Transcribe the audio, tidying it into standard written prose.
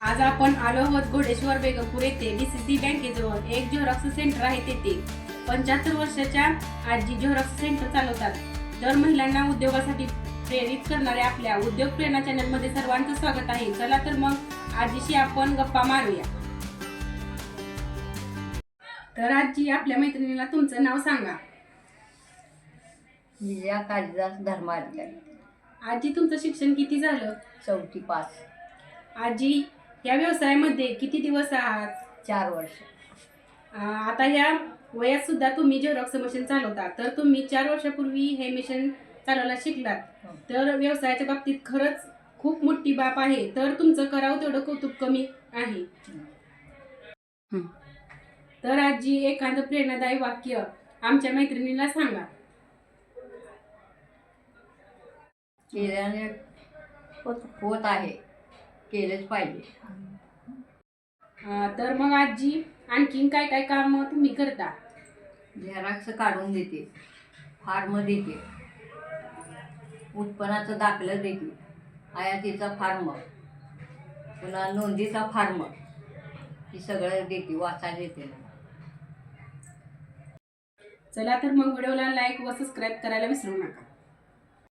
आज आपण आलो आहोत घोडेश्वर बेगमपूर येथे डीसीसी बँकेजवळ एक झेरॉक्स सेंटर आहे. तेथे 75 वर्षाच्या आजी झेरॉक्स सेंटर चालवतात. तर महिलांना उद्योगासाठी प्रेरित करणाऱ्या आपल्या उद्योग प्रेरणा चॅनल मध्ये सर्वांचं स्वागत आहे. चला तर मग आजीशी आपण गप्पा मारूया. तर आजी, आपल्या मैत्रिणीला तुमचं नाव सांगा. विजया कालिदास धर्माधिकारी. आजी, तुमचं शिक्षण किती झालं? 4वी पास. आजी, या व्यवसायामध्ये किती दिवस आहात? 4 वर्ष. आता ह्या वयात सुद्धा तुम्ही झेरॉक्स मशीन चालवता. तर तुम्ही 4 वर्षापूर्वी हे मशीन चालवायला शिकलात. तर व्यवसायाच्या बाबतीत खरंच खूप मोठी बाब आहे. तर तुमचं करावं तेवढं कौतुक कमी आहे. तर आजी, एखादं प्रेरणादायी वाक्य आमच्या मैत्रिणीला सांगा. केल्याने होत आहे, केलंच पाहिजे. तर मग आजी, आणखीन काय काय काम तुम्ही करता? झेरॉक्स काढून देते, फॉर्म देते, उत्पन्नाचं दाखलं देते, आयातीचा फॉर्म, पुन्हा नोंदीचा फॉर्म, ही सगळं देते, वाचायला देते. चला तर मग व्हिडिओला लाईक व सबस्क्राईब करायला विसरू नका.